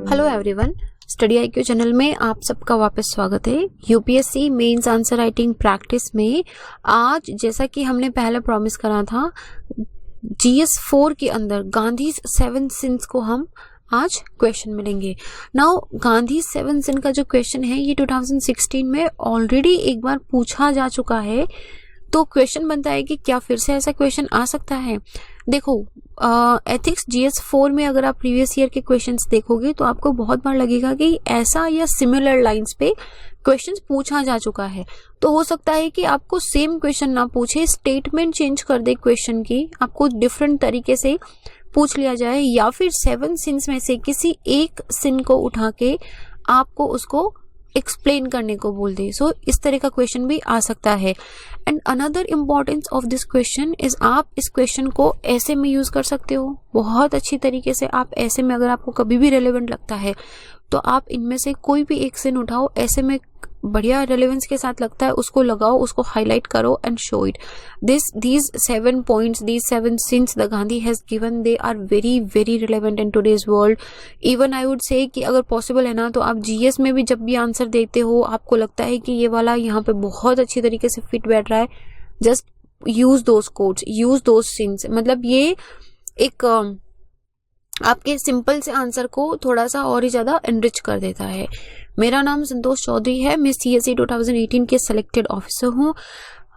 Hello everyone, study IQ channel में आप सबका वापस स्वागत है। UPSC mains answer writing practice में आज जैसा कि हमने पहले प्रॉमिस करा था, जीएस 4 के अंदर गांधी 7 सिंस को हम आज क्वेश्चन मिलेंगे। नाउ गांधी 7 सिंस का जो क्वेश्चन है ये 2016 में ऑलरेडी एक बार पूछा जा चुका है, तो क्वेश्चन बनता है कि क्या फिर से ऐसा क्वेश्चन आ सकता है। देखो, एथिक्स जीएस 4 में अगर आप प्रीवियस ईयर के क्वेश्चंस देखोगे तो आपको बहुत बार लगेगा कि ऐसा या सिमिलर लाइंस पे क्वेश्चंस पूछा जा चुका है। तो हो सकता है कि आपको सेम क्वेश्चन ना पूछे, स्टेटमेंट चेंज कर दे क्वेश्चन की, आपको डिफरेंट तरीके से पूछ लिया जाए, या फिर 7 सिंस में से किसी एक सिन को उठा के आपको उसको एक्सप्लेन करने को बोल दे। सो इस तरह का क्वेश्चन भी आ सकता है। And another importance of this question is आप इस क्वेश्चन को ऐसे में यूज कर सकते हो बहुत अच्छी तरीके से। आप ऐसे में अगर आपको कभी भी रेलेवेंट लगता है तो आप इनमें से कोई भी एक सिन उठाओ, ऐसे में बढ़िया रेलेवेंस के साथ लगता है उसको लगाओ, उसको हाईलाइट करो and show it. these 7 points, these 7 sins the Gandhi has given, they are very very relevant in today's world. Even I would say कि अगर पॉसिबल है ना तो आप जीएस में भी जब भी आंसर देते हो, आपको लगता है कि ये वाला यहाँ पे बहुत अच्छी तरीके से फिट बैठ रहा है, just use those codes, use those since. मतलब ये एक आपके सिंपल से आंसर को थोड़ा सा और ही ज्यादा एनरिच कर देता है। मेरा नाम संतोष चौधरी है, मैं सीएससी 2018 के सिलेक्टेड ऑफिसर हूँ।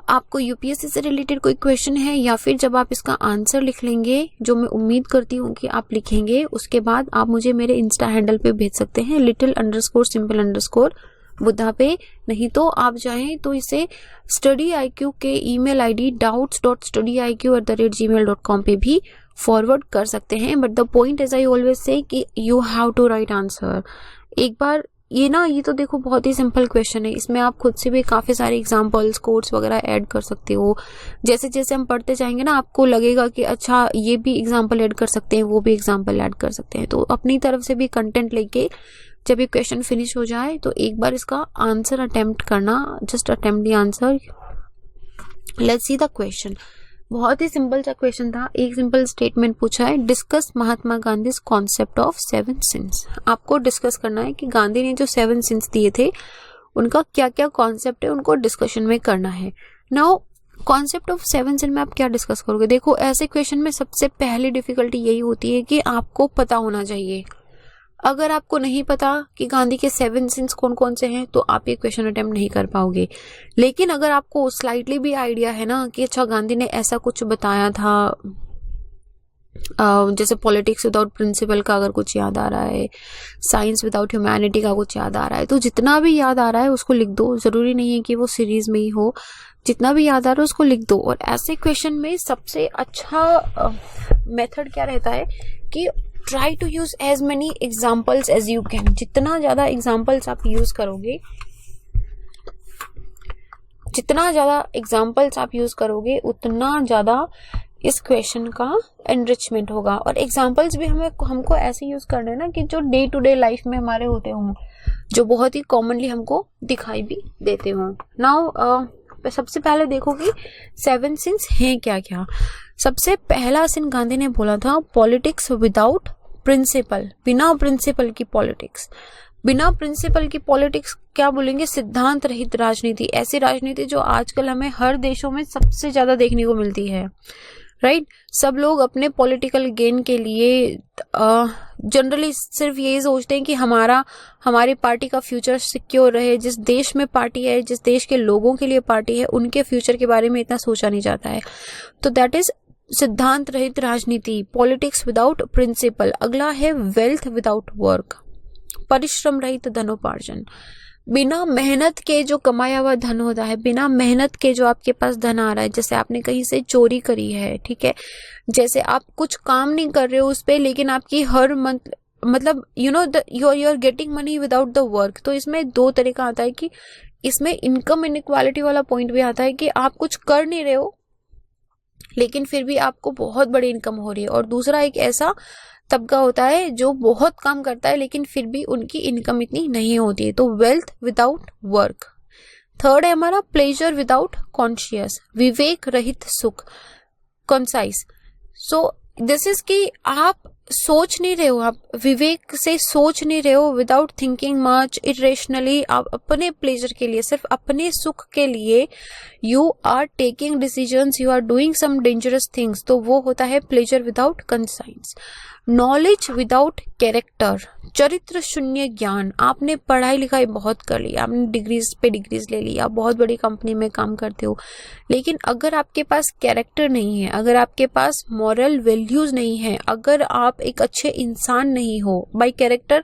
आपको यूपीएससी से रिलेटेड कोई क्वेश्चन है या फिर जब आप इसका आंसर लिख लेंगे, जो मैं उम्मीद करती हूँ कि आप लिखेंगे, उसके बाद आप मुझे मेरे इंस्टा हैंडल पे भेज सकते हैं, little_simple_ बुद्धा पे। नहीं तो आप चाहें तो इसे स्टडी आईक्यू के ईमेल आईडी doubts.studyiq@gmail.com पे भी फॉरवर्ड कर सकते हैं। But the point is I always say कि you have to write answer. एक बार ये तो देखो बहुत ही सिंपल क्वेश्चन है, इसमें आप खुद से भी काफी सारे एग्जांपल्स, कोड्स वगैरह ऐड कर सकते हो। जैसे जैसे हम पढ़ते जाएंगे ना, आपको लगेगा कि अच्छा ये भी एग्जांपल ऐड कर सकते हैं, वो भी एग्जांपल ऐड कर सकते हैं। तो अपनी तरफ से भी कंटेंट लेके जब ये क्वेश्चन फिनिश हो जाए तो एक बार इसका आंसर अटेम्प्ट करना, just attempt the answer. Let's see the question. बहुत ही सिंपल सा क्वेश्चन था, एक सिंपल स्टेटमेंट पूछा है, discuss Mahatma Gandhi concept of 7 since. आपको डिस्कस करना है कि गांधी ने जो 7 सिंस दिए थे उनका क्या क्या कॉन्सेप्ट है, उनको डिस्कशन में करना है। नाउ कॉन्सेप्ट ऑफ 7 सिंस में आप क्या डिस्कस करोगे। देखो, ऐसे क्वेश्चन में सबसे पहली डिफिकल्टी यही होती है कि आपको पता होना चाहिए। अगर आपको नहीं पता कि गांधी के 7 सिंस कौन कौन से हैं तो आप ये क्वेश्चन अटेम्प्ट नहीं कर पाओगे। लेकिन अगर आपको स्लाइटली भी आइडिया है ना कि अच्छा गांधी ने ऐसा कुछ बताया था, जैसे पॉलिटिक्स विदाउट प्रिंसिपल का अगर कुछ याद आ रहा है, साइंस विदाउट ह्यूमैनिटी का कुछ याद आ रहा है, तो जितना भी याद आ रहा है उसको लिख दो। जरूरी नहीं है कि वो सीरीज में ही हो, जितना भी याद आ रहा है उसको लिख दो। और ऐसे क्वेश्चन में सबसे अच्छा मेथड क्या रहता है कि try to use as many examples as you can. जितना ज्यादा एग्जाम्पल्स आप यूज करोगे, उतना ज्यादा इस क्वेश्चन का एनरिचमेंट होगा। और एग्जाम्पल्स भी हमको ऐसे यूज करने ना कि जो डे टू डे लाइफ में हमारे होते हों, जो बहुत ही कॉमनली हमको दिखाई भी देते हों। नाउ सबसे पहले देखो कि 7 सिंस हैं क्या क्या। सबसे पहला सिन गांधी ने बोला था, पॉलिटिक्स विदाउट प्रिंसिपल, बिना प्रिंसिपल की पॉलिटिक्स। बिना प्रिंसिपल की पॉलिटिक्स क्या बोलेंगे, सिद्धांत रहित राजनीति। ऐसी राजनीति जो आजकल हमें हर देशों में सबसे ज्यादा देखने को मिलती है, राइट। सब लोग अपने पॉलिटिकल गेन के लिए जनरली सिर्फ यही सोचते हैं कि हमारी पार्टी का फ्यूचर सिक्योर रहे। जिस देश में पार्टी है, जिस देश के लोगों के लिए पार्टी है, उनके फ्यूचर के बारे में इतना सोचा नहीं जाता है। तो दैट इज सिद्धांत रहित राजनीति, पॉलिटिक्स विदाउट प्रिंसिपल। अगला है वेल्थ विदाउट वर्क, परिश्रम रहित धनोपार्जन। बिना मेहनत के जो कमाया हुआ धन होता है, बिना मेहनत के जो आपके पास धन आ रहा है, जैसे आपने कहीं से चोरी करी है, ठीक है, जैसे आप कुछ काम नहीं कर रहे हो उस पे, लेकिन आपकी हर मंथ मतलब you are getting money without the work. तो इसमें दो तरीका आता है कि इसमें इनकम इनइक्वालिटी वाला पॉइंट भी आता है कि आप कुछ कर नहीं रहे हो लेकिन फिर भी आपको बहुत बड़ी इनकम हो रही है। और दूसरा एक ऐसा तबका होता है जो बहुत काम करता है लेकिन फिर भी उनकी इनकम इतनी नहीं होती है, तो वेल्थ विदाउट वर्क। थर्ड है हमारा प्लेजर विदाउट कॉन्शियस, विवेक रहित सुख, कंसाइज। सो दिस इज कि आप सोच नहीं रहे हो, आप विवेक से सोच नहीं रहे हो, विदाउट थिंकिंग मच, इरेशनली, आप अपने प्लेजर के लिए, सिर्फ अपने सुख के लिए you are taking decisions, you are doing some dangerous things, तो वो होता है pleasure without conscience. Knowledge without character, चरित्र शून्य ज्ञान, आपने पढ़ाई लिखाई बहुत कर ली, आपने डिग्रीज पे डिग्रीज ले ली, आप बहुत बड़ी कंपनी में काम करते हो, लेकिन अगर आपके पास कैरेक्टर नहीं है, अगर आपके पास मॉरल वैल्यूज नहीं है, अगर आप एक अच्छे इंसान नहीं हो, by character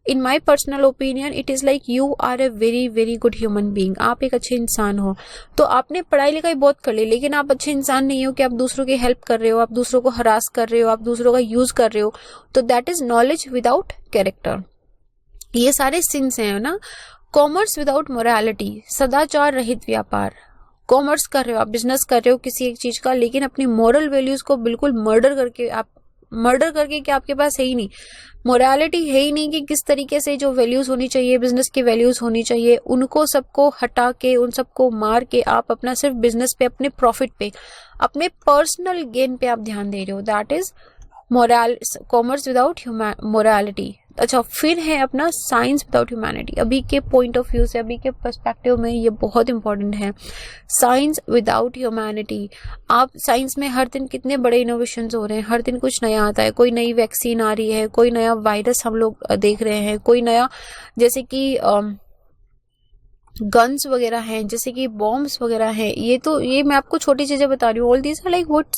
in my personal opinion it is like you are a very very good human being, आप एक अच्छे इंसान हो। तो आपने पढ़ाई लिखाई बहुत कर ली, लेकिन आप अच्छे इंसान नहीं हो कि आप दूसरों की हेल्प कर रहे हो, आप दूसरों को हरास कर रहे हो, आप दूसरों का यूज कर रहे हो, तो that is knowledge without character. ये सारे सिंस हैं ना। कॉमर्स विदाउट मोरालिटी, सदाचार रहित व्यापार, कॉमर्स कर रहे हो, आप बिजनेस कर रहे हो किसी एक चीज का, लेकिन अपनी मॉरल वैल्यूज को बिल्कुल मर्डर करके कि आपके पास है ही नहीं, मोरालिटी है ही नहीं कि किस तरीके से जो वैल्यूज होनी चाहिए, बिजनेस की वैल्यूज होनी चाहिए, उनको सबको हटा के, उन सबको मार के आप अपना सिर्फ बिजनेस पे, अपने प्रॉफिट पे, अपने पर्सनल गेन पे आप ध्यान दे रहे हो, that is commerce without morality. अच्छा, फिर है अपना साइंस विदाउट ह्यूमैनिटी। अभी के पॉइंट ऑफ व्यू से, अभी के पर्सपेक्टिव में ये बहुत इंपॉर्टेंट है, साइंस विदाउट ह्यूमैनिटी। आप साइंस में हर दिन कितने बड़े इनोवेशंस हो रहे हैं, हर दिन कुछ नया आता है, कोई नई वैक्सीन आ रही है, कोई नया वायरस हम लोग देख रहे हैं, कोई नया, जैसे कि गन्स वगैरह हैं, जैसे कि बॉम्ब्स वगैरह हैं, ये मैं आपको छोटी चीजें बता रही हूँ, all these are like what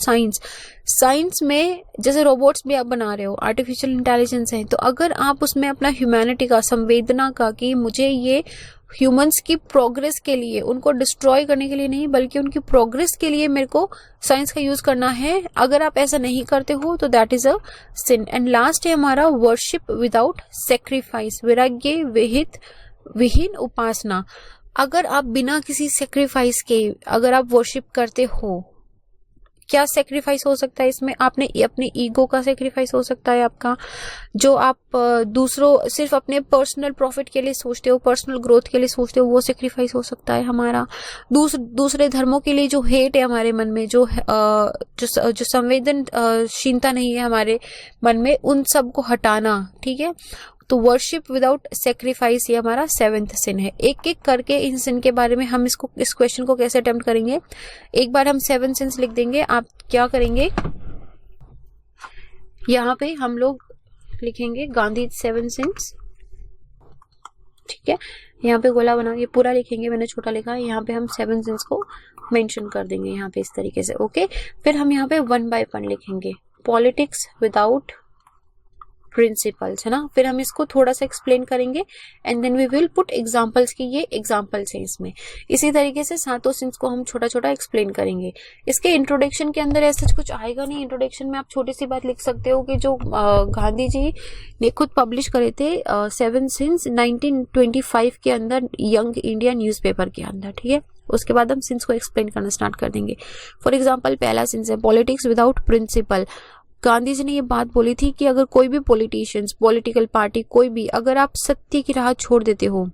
science में, जैसे रोबोट्स भी आप बना रहे हो, आर्टिफिशियल इंटेलिजेंस है, तो अगर आप उसमें अपना ह्यूमैनिटी का, संवेदना का, कि मुझे ये ह्यूमंस की प्रोग्रेस के लिए, उनको डिस्ट्रॉय करने के लिए नहीं, बल्कि उनकी प्रोग्रेस के लिए मेरे को साइंस का यूज करना है, अगर आप ऐसा नहीं करते हो तो that is a sin. And last है हमारा वर्शिप विदाउट सेक्रीफाइस, वैराग्य विहीन उपासना। अगर आप बिना किसी सेक्रीफाइस के अगर आप वर्शिप करते हो, क्या सेक्रीफाइस हो सकता है इसमें? आपने अपने ईगो का सेक्रीफाइस हो सकता है, आपका जो आप दूसरों, सिर्फ अपने पर्सनल प्रॉफिट के लिए सोचते हो, पर्सनल ग्रोथ के लिए सोचते हो, वो सेक्रीफाइस हो सकता है हमारा। दूसरे धर्मों के लिए जो हेट है हमारे मन में, जो संवेदनशीलता नहीं है हमारे मन में, उन सब को हटाना, ठीक है। तो वर्शिप विदाउट सेक्रीफाइस ये हमारा 7th सिन है। एक एक करके इन सिन के बारे में हम इस क्वेश्चन को कैसे अटेम्प्ट करेंगे, एक बार हम 7 सिंस लिख देंगे। आप क्या करेंगे, यहाँ पे हम लोग लिखेंगे गांधी 7 सिंस, ठीक है। यहाँ पे गोला बना के पूरा लिखेंगे, मैंने छोटा लिखा है, यहाँ पे हम 7 सिंस को मेंशन कर देंगे यहाँ पे इस तरीके से, ओके। फिर हम यहाँ पे 1 by 1 लिखेंगे, पॉलिटिक्स विदाउट प्रिंसिपल्स, है ना। फिर हम इसको थोड़ा सा एक्सप्लेन करेंगे and then we will put examples की, ये एग्जांपल्स हैं इसमें। इसी तरीके से 7 सिंस को हम छोटा छोटा एक्सप्लेन करेंगे। इसके इंट्रोडक्शन के अंदर ऐसा कुछ आएगा नहीं, इंट्रोडक्शन में आप छोटी सी बात लिख सकते हो कि जो गांधी जी ने खुद पब्लिश करे थे 7 सिंस 1925 के अंदर, यंग इंडिया न्यूज़पेपर के अंदर, ठीक है। उसके बाद हम सिंस को एक्सप्लेन करना स्टार्ट कर देंगे। फॉर एग्जाम्पल पहला सिंस है politics without principal. Gandhi ji ने ये बात बोली थी कि अगर कोई भी पॉलिटिशियंस, पॉलिटिकल पार्टी, कोई भी, अगर आप सत्य की राह छोड़ देते हो,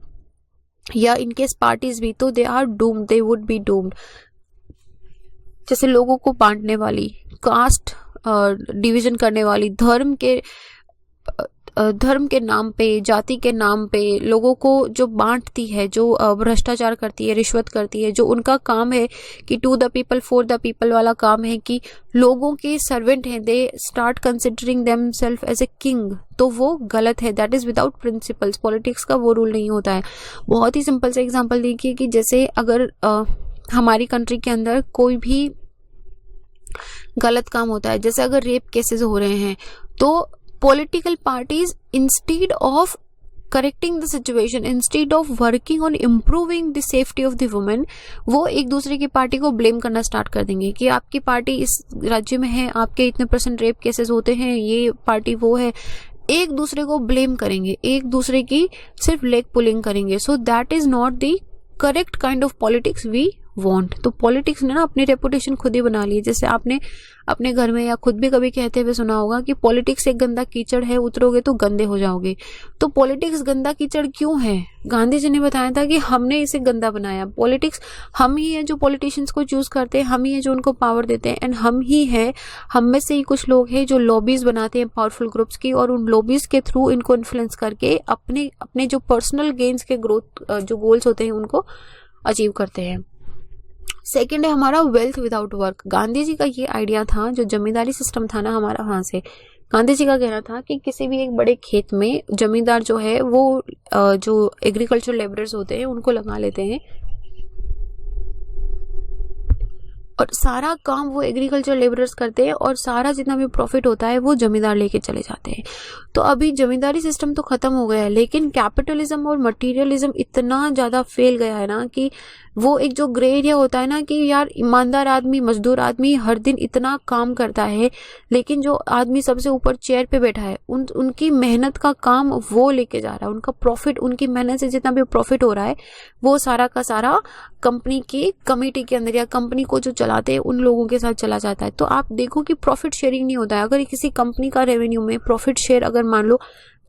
या इनकेस पार्टीज भी, तो they are doomed, they would be doomed. जैसे लोगों को बांटने वाली, कास्ट डिवीजन करने वाली, धर्म के नाम पे, जाति के नाम पे लोगों को जो बांटती है, जो भ्रष्टाचार करती है, रिश्वत करती है, जो उनका काम है कि to the people for the people वाला काम है, कि लोगों के सर्वेंट हैं, they start considering themselves as a king, तो वो गलत है। That is without principles. Politics का वो रूल नहीं होता है। बहुत ही सिंपल से एग्जांपल देखिए कि जैसे अगर हमारी कंट्री के अंदर कोई भी गलत काम होता है, जैसे अगर रेप केसेस हो रहे हैं, तो political parties, instead of correcting the situation, instead of working on improving the safety of the women, वो एक दूसरे की पार्टी को ब्लेम करना स्टार्ट कर देंगे कि आपकी पार्टी इस राज्य में है, आपके इतने % रेप केसेस होते हैं, ये पार्टी वो है। एक दूसरे को ब्लेम करेंगे, एक दूसरे की सिर्फ लेग पुलिंग करेंगे। So that is not the correct kind of politics we want. तो पॉलिटिक्स ने ना अपनी रेपुटेशन खुद ही बना ली है। जैसे आपने अपने घर में या खुद भी कभी कहते हुए सुना होगा कि पॉलिटिक्स एक गंदा कीचड़ है, उतरोगे तो गंदे हो जाओगे। तो पॉलिटिक्स गंदा कीचड़ क्यों है? गांधी जी ने बताया था कि हमने इसे गंदा बनाया। पॉलिटिक्स हम ही है जो पॉलिटिशियंस को चूज करते हैं, हम ही है जो उनको पावर देते हैं, एंड हम ही है, हम में से ही कुछ लोग हैं जो लॉबीज बनाते हैं पावरफुल ग्रुप्स की, और उन लॉबीज के थ्रू इनको इन्फ्लुएंस करके अपने अपने जो पर्सनल गेन्स के ग्रोथ जो गोल्स होते हैं उनको अचीव करते हैं। सेकेंड है हमारा wealth without work. Gandhi ji का ये आइडिया था, जो जमींदारी सिस्टम था ना हमारा, वहां से गांधी जी का कहना था कि किसी भी एक बड़े खेत में जमींदार जो है वो जो एग्रीकल्चर लेबरर्स होते हैं उनको लगा लेते हैं, और सारा काम वो एग्रीकल्चर लेबरर्स करते हैं, और सारा जितना भी प्रॉफिट होता है वो जमींदार लेके चले जाते हैं। तो अभी जमींदारी सिस्टम तो खत्म हो गया है, लेकिन कैपिटलिज्म और मटेरियलिज्म इतना ज्यादा फैल गया है ना कि वो एक जो ग्रे एरिया होता है ना कि यार ईमानदार आदमी, मजदूर आदमी हर दिन इतना काम करता है, लेकिन जो आदमी सबसे ऊपर चेयर पे बैठा है उनकी मेहनत का काम वो लेके जा रहा है, उनका प्रॉफिट, उनकी मेहनत से जितना भी प्रॉफिट हो रहा है वो सारा का सारा कंपनी की कमेटी के अंदर या कंपनी को जो चलाते हैं उन लोगों के साथ चला जाता है। तो आप देखो कि प्रॉफिट शेयरिंग नहीं होता है। अगर किसी कंपनी का रेवेन्यू में प्रॉफिट शेयर, अगर मान लो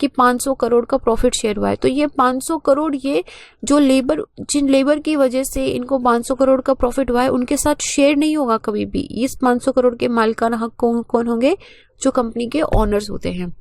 कि 500 करोड़ का प्रॉफिट शेयर हुआ है, तो ये 500 करोड़ ये जो जिन लेबर की वजह से इनको 500 करोड़ का प्रॉफिट हुआ है उनके साथ शेयर नहीं होगा कभी भी। इस 500 करोड़ के मालिकाना हक कौन होंगे? जो कंपनी के ओनर्स होते हैं।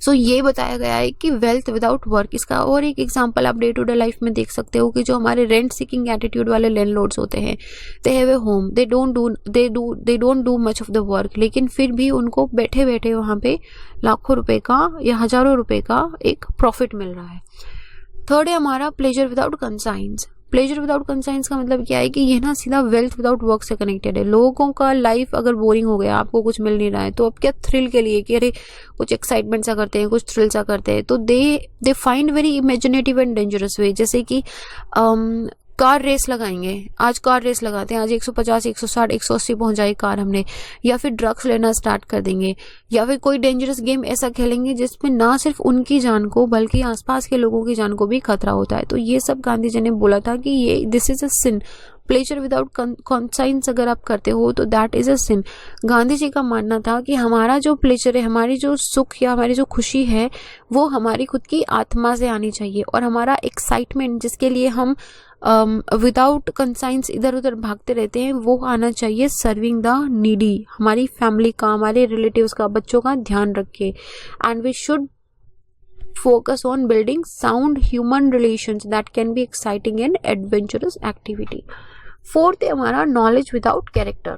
सो ये बताया गया है कि वेल्थ विदाउट वर्क। इसका और एक एग्जांपल आप डे टू डे लाइफ में देख सकते हो कि जो हमारे रेंट सीकिंग एटीट्यूड वाले लैंडलॉर्ड्स होते हैं, they have a home, they don't do much of the work, लेकिन फिर भी उनको बैठे बैठे वहां पे लाखों रुपए का या हजारों रुपए का एक प्रॉफिट मिल रहा है। थर्ड है हमारा pleasure without conscience. Pleasure without conscience का मतलब क्या है कि ये ना सीधा वेल्थ विदाउट वर्क से कनेक्टेड है। लोगों का लाइफ अगर बोरिंग हो गया, आपको कुछ मिल नहीं रहा है, तो अब क्या थ्रिल के लिए कि अरे कुछ एक्साइटमेंट सा करते हैं, कुछ थ्रिल सा करते हैं, तो they find very imaginative and dangerous way. जैसे कि कार रेस लगाएंगे, आज कार रेस लगाते हैं, आज 150, 160, 180 पहुंच जाए कार हमने, या फिर ड्रग्स लेना स्टार्ट कर देंगे, या फिर कोई डेंजरस गेम ऐसा खेलेंगे जिसमें ना सिर्फ उनकी जान को बल्कि आसपास के लोगों की जान को भी खतरा होता है। तो ये सब गांधी जी ने बोला था कि ये this is a sin. Pleasure without conscience अगर आप करते हो तो that is a sin. Gandhi ji का मानना था कि हमारा जो प्लेजर है, हमारी जो सुख या हमारी जो खुशी है, वो हमारी खुद की आत्मा से आनी चाहिए, और हमारा एक्साइटमेंट जिसके लिए हम विदाउट कंसाइंस इधर उधर भागते रहते हैं, वो आना चाहिए सर्विंग द नीडी, हमारी फैमिली का, हमारे रिलेटिव्स का, बच्चों का ध्यान रखे। And we should focus on building sound human relations that can be exciting and adventurous activity. Fourth है हमारा नॉलेज विदाउट कैरेक्टर।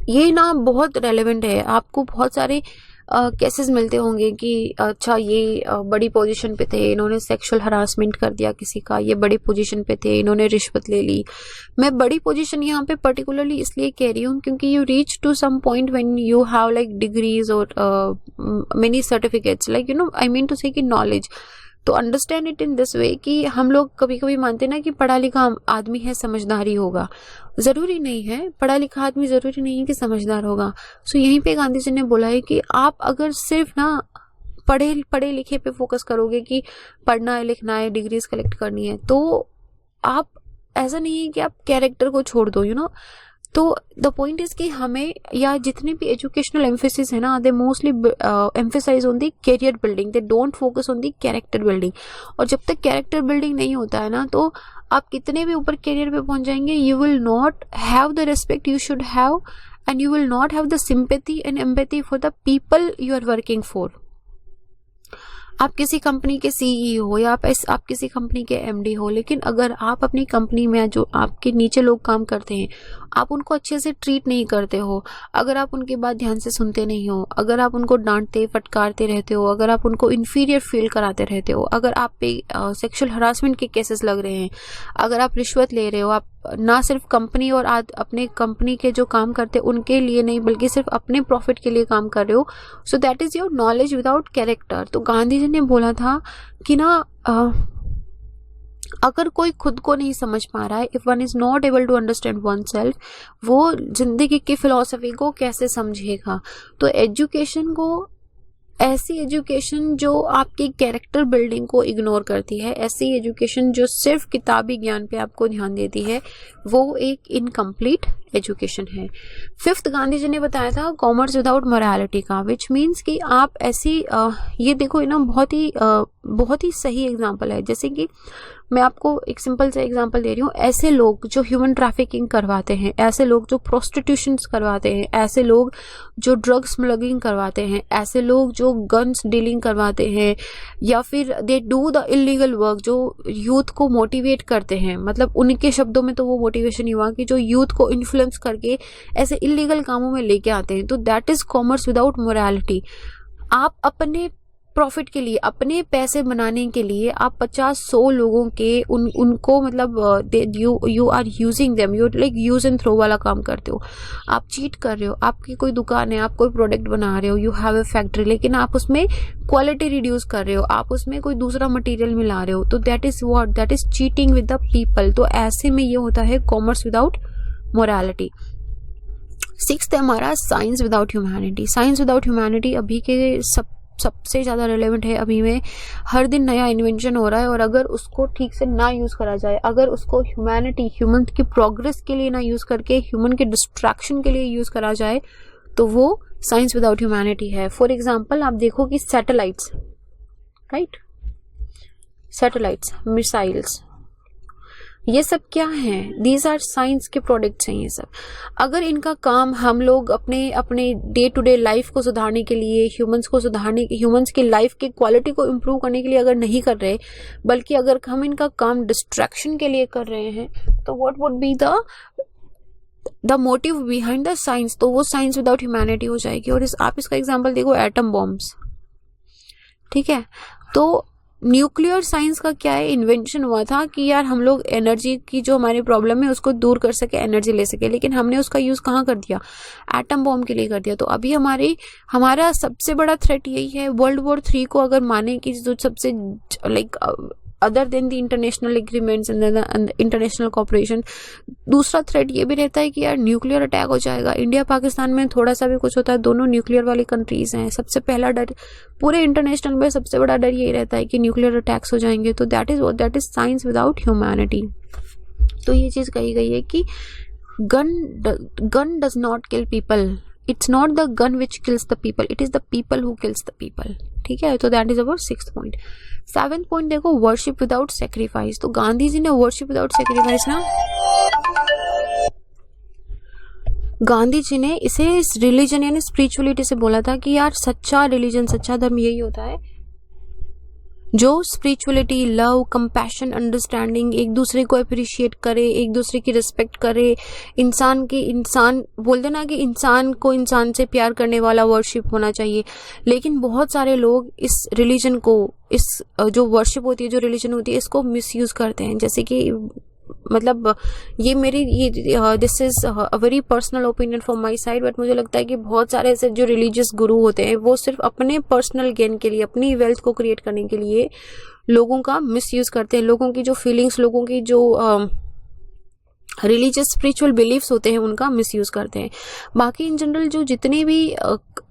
ये ना बहुत रेलेवेंट है। आपको बहुत सारे केसेस मिलते होंगे कि अच्छा ये बड़ी पोजीशन पे थे, इन्होंने सेक्सुअल हरासमेंट कर दिया किसी का, ये बड़ी पोजीशन पे थे, इन्होंने रिश्वत ले ली। मैं बड़ी पोजीशन यहाँ पे पर्टिकुलरली इसलिए कह रही हूँ क्योंकि you reach to some point when you have like degrees और many certificates, like you know I mean to say कि नॉलेज। तो understand it in this way कि हम लोग कभी कभी मानते हैं ना कि पढ़ा लिखा आदमी है समझदार ही होगा। जरूरी नहीं है, पढ़ा लिखा आदमी जरूरी नहीं है कि समझदार होगा। सो यहीं पे गांधी जी ने बोला है कि आप अगर सिर्फ ना पढ़े लिखे पे फोकस करोगे कि पढ़ना है, लिखना है, डिग्रीज कलेक्ट करनी है, तो आप, ऐसा नहीं है कि आप कैरेक्टर को छोड़ दो, यू नो। तो द पॉइंट इज कि हमें, या जितने भी एजुकेशनल एम्फेसिस है ना, they mostly emphasize on the career building, they don't focus on the character building. और जब तक कैरेक्टर बिल्डिंग नहीं होता है ना, तो आप कितने भी ऊपर करियर पे पहुंच जाएंगे, you will not have the respect you should have, and you will not have the sympathy and empathy for the people you are working for. आप किसी कंपनी के सीईओ हो या आप किसी कंपनी के एमडी हो, लेकिन अगर आप अपनी कंपनी में जो आपके नीचे लोग काम करते हैं, आप उनको अच्छे से ट्रीट नहीं करते हो, अगर आप उनकी बात ध्यान से सुनते नहीं हो, अगर आप उनको डांटते फटकारते रहते हो, अगर आप उनको इन्फीरियर फील कराते रहते हो, अगर आप पे सेक्सुअल हरासमेंट के केसेस लग रहे हैं, अगर आप रिश्वत ले रहे हो, आप ना सिर्फ कंपनी और अपने कंपनी के जो काम करते हैं उनके लिए नहीं बल्कि सिर्फ अपने प्रॉफिट के लिए काम कर रहे हो, सो that is your knowledge without character. तो गांधी जी ने बोला था कि ना अगर कोई खुद को नहीं समझ पा रहा है, if one is not able to understand oneself, वो जिंदगी की फिलॉसफी को कैसे समझेगा। तो एजुकेशन को ऐसी एजुकेशन जो आपकी कैरेक्टर बिल्डिंग को इग्नोर करती है, ऐसी एजुकेशन जो सिर्फ किताबी ज्ञान पे आपको ध्यान देती है, वो एक इनकम्प्लीट एजुकेशन है। फिफ्थ गांधी जी ने बताया था कॉमर्स विदाउट मोरालिटी का, विच मीन्स कि आप ऐसी ये देखो ना, बहुत ही सही एग्जांपल है। जैसे कि मैं आपको एक सिंपल सा एग्जांपल दे रही हूँ, ऐसे लोग जो ह्यूमन ट्रैफिकिंग करवाते हैं, ऐसे लोग जो प्रोस्टिट्यूशन करवाते हैं, ऐसे लोग जो ड्रग स्मगलिंग करवाते हैं, ऐसे लोग जो गन्स डीलिंग करवाते हैं, या फिर they do the illegal work, जो यूथ को मोटिवेट करते हैं, मतलब उनके शब्दों में तो वो मोटिवेशन ही हुआ कि जो यूथ को इन्फ्लुएंस करके ऐसे इलीगल कामों में लेके आते हैं, तो that is commerce without morality. आप अपने प्रॉफिट के लिए, अपने पैसे बनाने के लिए आप 50-100 लोगों के उनको मतलब you are using them, you like use and throw वाला काम करते हो। आप चीट कर रहे हो। आपकी कोई दुकान है, आप कोई प्रोडक्ट बना रहे हो, यू हैव अ फैक्ट्री, लेकिन आप उसमें क्वालिटी रिड्यूस कर रहे हो, आप उसमें कोई दूसरा मटेरियल मिला रहे हो, तो that is what, that is cheating with the people. तो ऐसे में ये होता है कॉमर्स विदाउट मोरालिटी। सिक्स्थ है हमारा science without humanity. Science without humanity अभी के सबसे ज़्यादा रेलेवेंट है। अभी में हर दिन नया इन्वेंशन हो रहा है, और अगर उसको ठीक से ना यूज़ करा जाए, अगर उसको ह्यूमैनिटी, ह्यूमन की प्रोग्रेस के लिए ना यूज़ करके ह्यूमन के डिस्ट्रैक्शन के लिए यूज़ करा जाए, तो वो साइंस विदाउट ह्यूमैनिटी है। फॉर एग्जाम्पल आप देखो कि सैटेलाइट्स, राइट, सैटेलाइट्स, मिसाइल्स, ये सब क्या हैं? दीज आर साइंस के प्रोडक्ट्स हैं ये सब। अगर इनका काम हम लोग अपने डे टू डे लाइफ को सुधारने के लिए, ह्यूमंस की लाइफ की क्वालिटी को इम्प्रूव करने के लिए अगर नहीं कर रहे, बल्कि अगर हम इनका काम डिस्ट्रैक्शन के लिए कर रहे हैं, तो what would be the motive behind the science? तो वो साइंस विदाउट ह्यूमैनिटी हो जाएगी। और आप इसका एग्जाम्पल देखो, एटम बॉम्ब्स, ठीक है। तो न्यूक्लियर साइंस का क्या है, इन्वेंशन हुआ था कि यार हम लोग एनर्जी की जो हमारी प्रॉब्लम है उसको दूर कर सके, एनर्जी ले सके, लेकिन हमने उसका यूज कहाँ कर दिया? एटम बॉम्ब के लिए कर दिया। तो अभी हमारा सबसे बड़ा थ्रेट यही है। वर्ल्ड वॉर 3 को अगर माने कि जो सबसे like other than the international agreements and international cooperation, दूसरा थ्रेट ये भी रहता है कि यार न्यूक्लियर अटैक हो जाएगा। इंडिया पाकिस्तान में थोड़ा सा भी कुछ होता है, दोनों न्यूक्लियर वाली कंट्रीज हैं। सबसे पहला डर पूरे इंटरनेशनल में, सबसे बड़ा डर यही रहता है कि न्यूक्लियर अटैक्स हो जाएंगे। तो that is science without humanity. तो ये चीज कही गई है कि gun does not kill people, it's not the gun which kills the people, it is the people who kills the people, ठीक है। तो that is our 6th point. 7th point देखो, वर्शिप विदाउट सेक्रीफाइस। तो गांधी जी ने worship without sacrifice ना, गांधी जी ने इसे religion यानी स्पिरिचुअलिटी से बोला था कि यार सच्चा रिलीजन, सच्चा धर्म यही होता है जो स्पिरिचुअलिटी, लव, कंपैशन, अंडरस्टैंडिंग, एक दूसरे को अप्रिशिएट करे, एक दूसरे की रिस्पेक्ट करे, इंसान बोलते ना कि इंसान को इंसान से प्यार करने वाला वर्शिप होना चाहिए। लेकिन बहुत सारे लोग इस रिलीजन को, इस जो वर्शिप होती है, जो रिलीजन होती है, इसको मिसयूज करते हैं। जैसे कि मतलब ये this is a very personal opinion from my side, but मुझे लगता है कि बहुत सारे ऐसे जो रिलीजियस गुरु होते हैं वो सिर्फ अपने पर्सनल गेन के लिए, अपनी वेल्थ को क्रिएट करने के लिए लोगों का मिसयूज करते हैं। लोगों की जो फीलिंग्स, लोगों की जो रिलीजियस स्पिरिचुअल बिलीफ्स होते हैं उनका मिसयूज करते हैं। बाकी इन जनरल जो जितने भी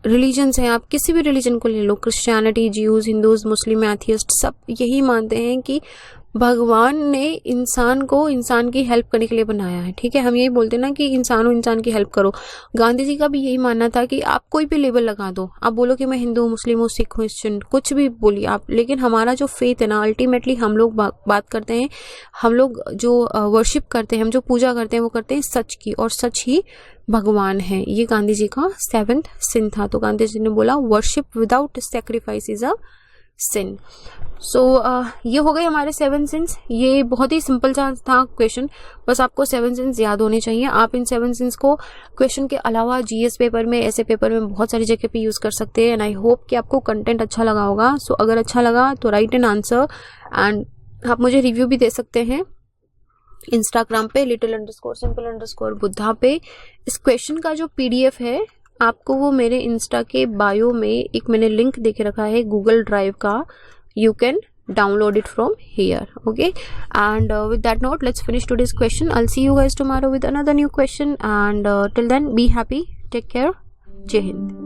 रिलीजन्स हैं, आप किसी भी रिलीजन को ले लो, क्रिश्चियनिटी, ज्यूज, हिंदूज, मुस्लिम, एथियस्ट, सब यही मानते हैं कि भगवान ने इंसान को इंसान की हेल्प करने के लिए बनाया है, ठीक है। हम यही बोलते हैं ना कि इंसान की हेल्प करो। गांधी जी का भी यही मानना था कि आप कोई भी लेबल लगा दो, आप बोलो कि मैं हिंदू, मुस्लिम हूँ, सिख हूँ, क्रिश्चियन, कुछ भी बोलिए आप, लेकिन हमारा जो फेथ है ना, अल्टीमेटली हम लोग बात करते हैं, हम लोग जो वर्शिप करते हैं, हम जो पूजा करते हैं, वो करते हैं सच की, और सच ही भगवान है। ये गांधी जी का 7th सिन था। तो गांधी जी ने बोला worship without sacrifice is a sin. So ये हो गए हमारे 7 सिंस। ये बहुत ही सिंपल सा था क्वेश्चन, बस आपको 7 सिंस याद होने चाहिए। आप इन 7 सिंस को क्वेश्चन के अलावा जीएस पेपर में, ऐसे पेपर में बहुत सारी जगह पे यूज कर सकते हैं। एंड आई होप कि आपको कंटेंट अच्छा लगा होगा। सो अगर अच्छा लगा तो राइट एन आंसर, एंड आप मुझे रिव्यू भी दे सकते हैं इंस्टाग्राम पे little_simple_बुद्धा पे। इस क्वेश्चन का जो PDF है आपको वो मेरे इंस्टा के बायो में एक मैंने लिंक देके रखा है गूगल ड्राइव का, you can download it from here, okay? And with that note, let's finish today's question. I'll see you guys tomorrow with another new question, and till then be happy, take care, Jai Hind.